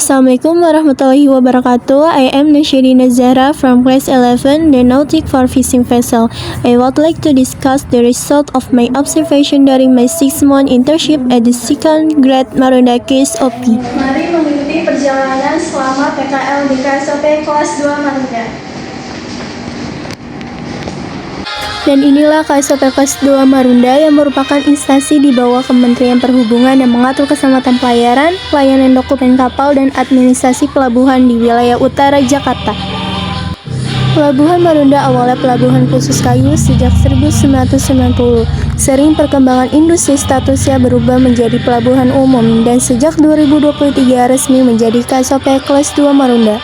Assalamualaikum warahmatullahi wabarakatuh. I am Nashirin Zahra from class 11, the Nautic for Fishing Vessel. I would like to discuss the result of my observation during my 6-month internship at the second grade Marunda KSOP. Mari mengikuti perjalanan selama PKL di KSOP kelas 2 Marunda. Dan inilah KSOP kelas 2 Marunda yang merupakan instansi di bawah Kementerian Perhubungan yang mengatur keselamatan pelayaran, pelayanan dokumen kapal, dan administrasi pelabuhan di wilayah utara Jakarta. Pelabuhan Marunda awalnya pelabuhan khusus kayu sejak 1990. Sering perkembangan industri statusnya berubah menjadi pelabuhan umum dan sejak 2023 resmi menjadi KSOP kelas 2 Marunda.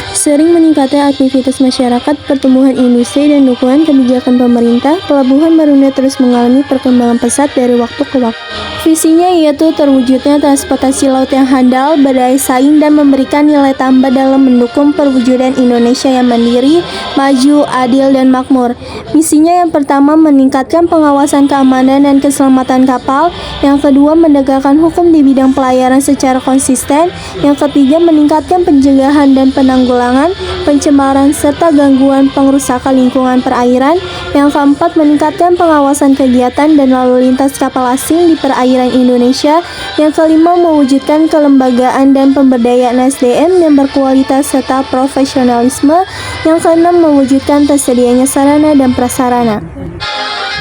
Sering meningkatnya aktivitas masyarakat, pertumbuhan industri, dan dukungan kebijakan pemerintah, Pelabuhan Marunda terus mengalami perkembangan pesat dari waktu ke waktu. Visinya yaitu terwujudnya transportasi laut yang handal, berdaya saing, dan memberikan nilai tambah dalam mendukung perwujudan Indonesia yang mandiri, maju, adil, dan makmur. Misinya yang pertama meningkatkan pengawasan keamanan dan keselamatan kapal, yang kedua menegakkan hukum di bidang pelayaran secara konsisten, yang ketiga meningkatkan pencegahan dan penanggulangan pencemaran serta gangguan pengerusakan lingkungan perairan, yang keempat meningkatkan pengawasan kegiatan dan lalu lintas kapal asing di perairan Indonesia, yang kelima mewujudkan kelembagaan dan pemberdayaan SDM yang berkualitas serta profesionalisme, yang keenam mewujudkan tersedianya sarana dan prasarana.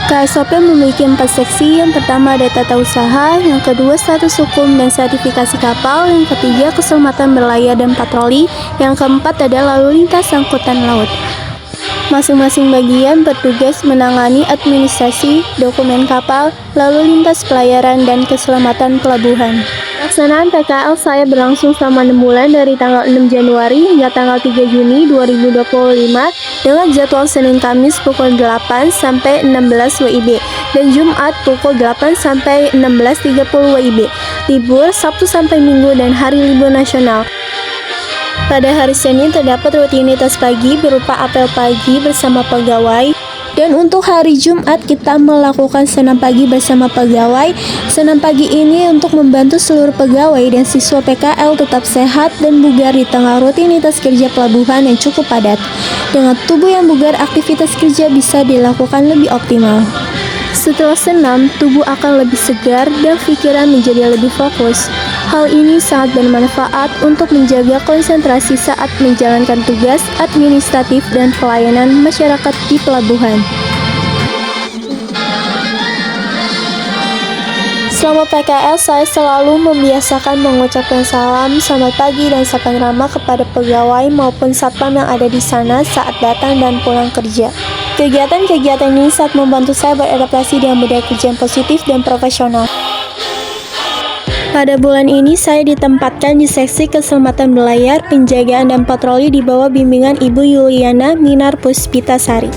KSOP memiliki 4 seksi, yang pertama ada tata usaha, yang kedua status hukum dan sertifikasi kapal, yang ketiga keselamatan berlayar dan patroli, yang keempat ada lalu lintas angkutan laut. Masing-masing bagian bertugas menangani administrasi, dokumen kapal, lalu lintas pelayaran, dan keselamatan pelabuhan. Pelaksanaan PKL saya berlangsung selama 6 bulan dari tanggal 6 Januari hingga tanggal 3 Juni 2025 dengan jadwal Senin Kamis pukul 8 sampai 16 WIB dan Jumat pukul 8 sampai 16.30 WIB. Libur Sabtu sampai Minggu dan hari libur nasional. Pada hari Senin terdapat rutinitas pagi berupa apel pagi bersama pegawai. Dan untuk hari Jumat kita melakukan senam pagi bersama pegawai. Senam pagi ini untuk membantu seluruh pegawai dan siswa PKL tetap sehat dan bugar di tengah rutinitas kerja pelabuhan yang cukup padat. Dengan tubuh yang bugar, aktivitas kerja bisa dilakukan lebih optimal. Setelah senam, tubuh akan lebih segar dan pikiran menjadi lebih fokus. Hal ini sangat bermanfaat untuk menjaga konsentrasi saat menjalankan tugas administratif dan pelayanan masyarakat di pelabuhan. Selama PKL, saya selalu membiasakan mengucapkan salam, selamat pagi, dan sapaan ramah kepada pegawai maupun satpam yang ada di sana saat datang dan pulang kerja. Kegiatan-kegiatan ini sangat membantu saya beradaptasi dengan budaya kerja yang positif dan profesional. Pada bulan ini saya ditempatkan di seksi keselamatan berlayar, penjagaan, dan patroli di bawah bimbingan Ibu Yuliana Minar Puspitasari.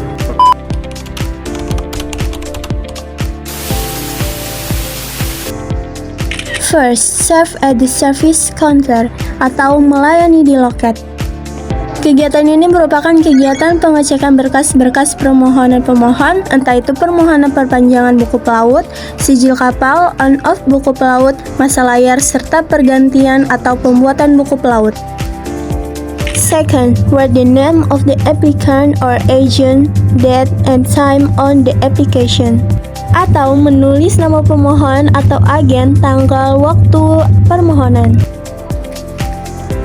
First, serve at the service counter atau melayani di loket. Kegiatan ini merupakan kegiatan pengecekan berkas-berkas permohonan pemohon, entah itu permohonan perpanjangan buku pelaut, sijil kapal, on-off buku pelaut, masa layar, serta pergantian atau pembuatan buku pelaut. Second, write the name of the applicant or agent, date and time on the application. Atau menulis nama pemohon atau agen, tanggal, waktu permohonan.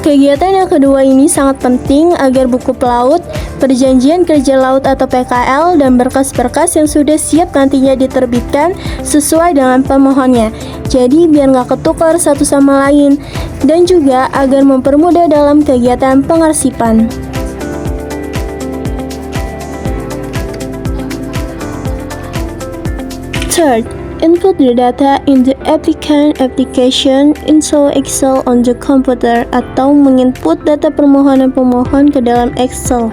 Kegiatan yang kedua ini sangat penting agar buku pelaut, perjanjian kerja laut atau PKL, dan berkas-berkas yang sudah siap nantinya diterbitkan sesuai dengan pemohonnya. Jadi biar nggak ketukar satu sama lain, dan juga agar mempermudah dalam kegiatan pengarsipan. Third, input the data in the applicant application into Excel on the computer atau menginput data permohonan pemohon ke dalam Excel.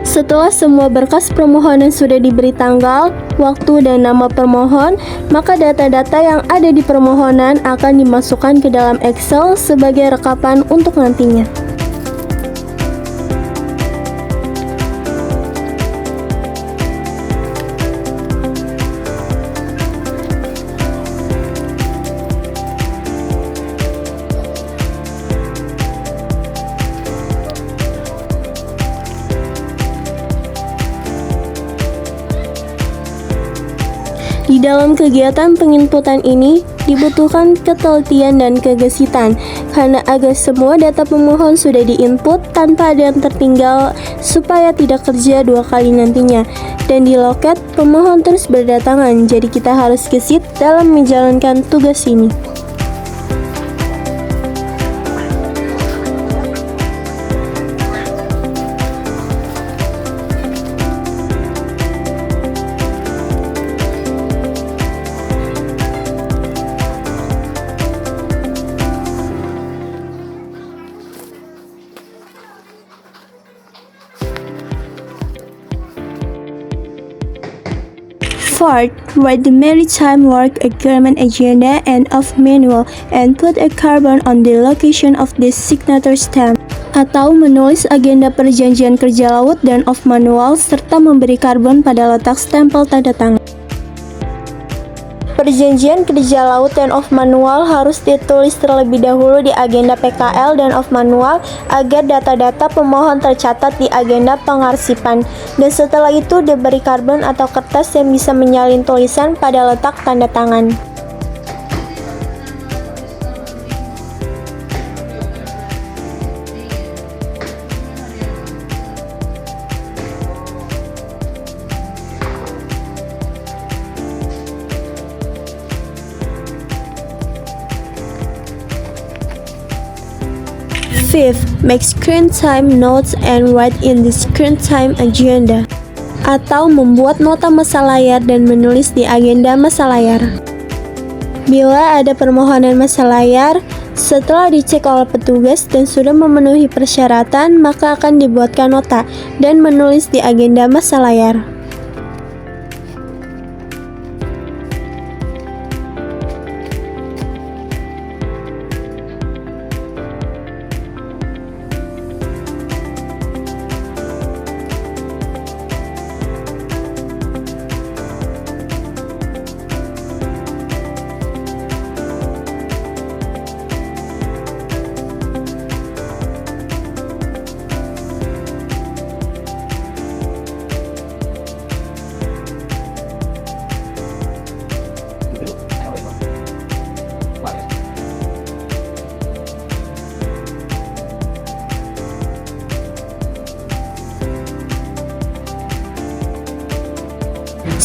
Setelah semua berkas permohonan sudah diberi tanggal, waktu, dan nama permohon, maka data-data yang ada di permohonan akan dimasukkan ke dalam Excel sebagai rekapan untuk nantinya. Di dalam kegiatan penginputan ini dibutuhkan ketelitian dan kegesitan karena agar semua data pemohon sudah diinput tanpa ada yang tertinggal supaya tidak kerja 2 kali nantinya. Dan di loket pemohon terus berdatangan, jadi kita harus gesit dalam menjalankan tugas ini. Fourth, write the Maritime Work Agreement agenda and of manual and put a carbon on the location of the signature stamp. Atau menulis agenda perjanjian kerja laut dan of manual serta memberi karbon pada letak stempel tanda tangan. Perjanjian kerja laut dan of manual harus ditulis terlebih dahulu di agenda PKL dan of manual agar data-data pemohon tercatat di agenda pengarsipan, dan setelah itu diberi karbon atau kertas yang bisa menyalin tulisan pada letak tanda tangan. Fifth, make screen time notes and write in the screen time agenda. Atau membuat nota masa layar dan menulis di agenda masa layar. Bila ada permohonan masa layar, setelah dicek oleh petugas dan sudah memenuhi persyaratan, maka akan dibuatkan nota dan menulis di agenda masa layar.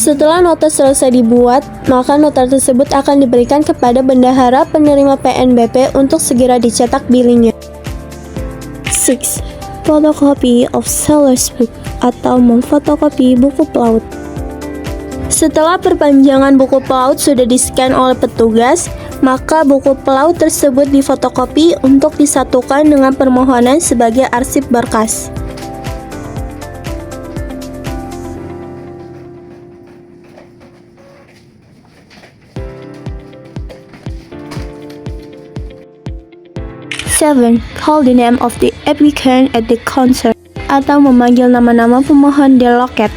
Setelah nota selesai dibuat, maka nota tersebut akan diberikan kepada bendahara penerima PNBP untuk segera dicetak billingnya. 6. Photocopy of seller's book atau memfotokopi buku pelaut. Setelah perpanjangan buku pelaut sudah di-scan oleh petugas, maka buku pelaut tersebut difotokopi untuk disatukan dengan permohonan sebagai arsip berkas. Seven, call the name of the applicant at the counter atau memanggil nama-nama pemohon di loket.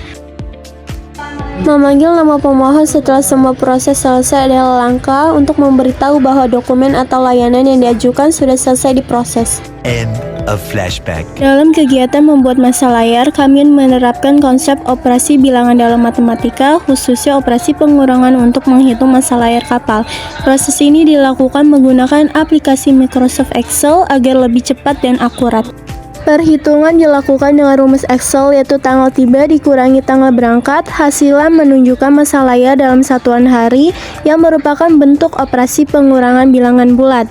Memanggil nama pemohon setelah semua proses selesai adalah langkah untuk memberitahu bahwa dokumen atau layanan yang diajukan sudah selesai diproses. End of flashback. Dalam kegiatan membuat masa layar, kami menerapkan konsep operasi bilangan dalam matematika, khususnya operasi pengurangan untuk menghitung masa layar kapal. Proses ini dilakukan menggunakan aplikasi Microsoft Excel agar lebih cepat dan akurat. Perhitungan dilakukan dengan rumus Excel, yaitu tanggal tiba dikurangi tanggal berangkat. Hasilnya menunjukkan masa layar dalam satuan hari yang merupakan bentuk operasi pengurangan bilangan bulat.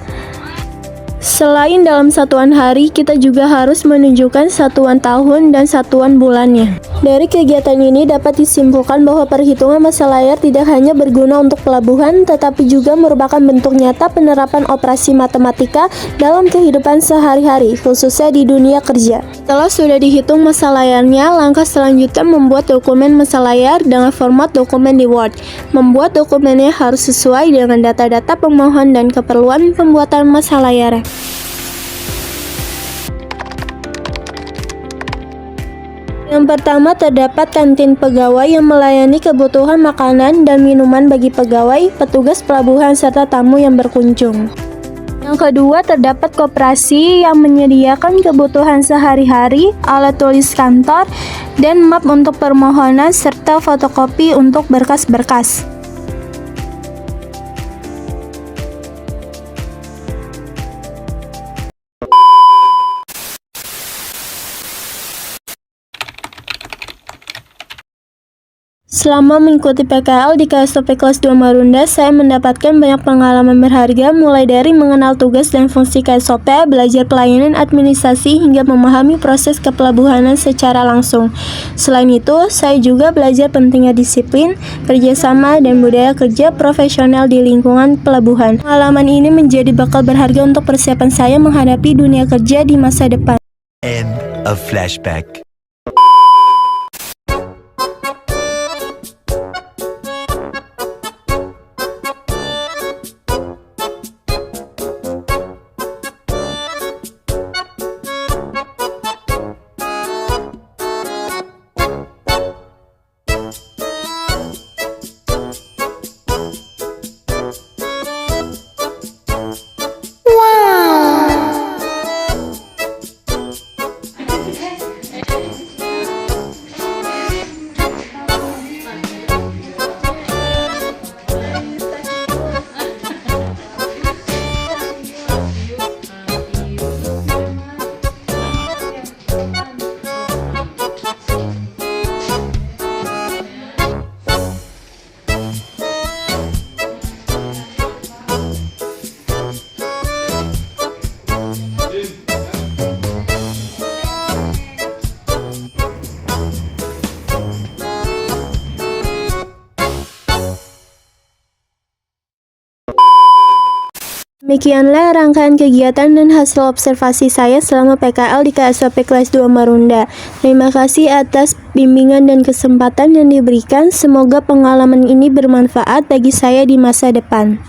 Selain dalam satuan hari, kita juga harus menunjukkan satuan tahun dan satuan bulannya. Dari kegiatan ini dapat disimpulkan bahwa perhitungan masa layar tidak hanya berguna untuk pelabuhan, tetapi juga merupakan bentuk nyata penerapan operasi matematika dalam kehidupan sehari-hari, khususnya di dunia kerja. Setelah sudah dihitung masa layarnya, langkah selanjutnya membuat dokumen masa layar dengan format dokumen di Word. Membuat dokumennya harus sesuai dengan data-data pemohon dan keperluan pembuatan masa layar. Yang pertama, terdapat kantin pegawai yang melayani kebutuhan makanan dan minuman bagi pegawai, petugas pelabuhan, serta tamu yang berkunjung. Yang kedua, terdapat koperasi yang menyediakan kebutuhan sehari-hari, alat tulis kantor, dan map untuk permohonan, serta fotokopi untuk berkas-berkas. Selama mengikuti PKL di KSOP kelas 2 Marunda, saya mendapatkan banyak pengalaman berharga mulai dari mengenal tugas dan fungsi KSOP, belajar pelayanan administrasi, hingga memahami proses kepelabuhanan secara langsung. Selain itu, saya juga belajar pentingnya disiplin, kerjasama, dan budaya kerja profesional di lingkungan pelabuhan. Pengalaman ini menjadi bakal berharga untuk persiapan saya menghadapi dunia kerja di masa depan. End of flashback. Demikianlah rangkaian kegiatan dan hasil observasi saya selama PKL di KSOP kelas 2 Marunda. Terima kasih atas bimbingan dan kesempatan yang diberikan. Semoga pengalaman ini bermanfaat bagi saya di masa depan.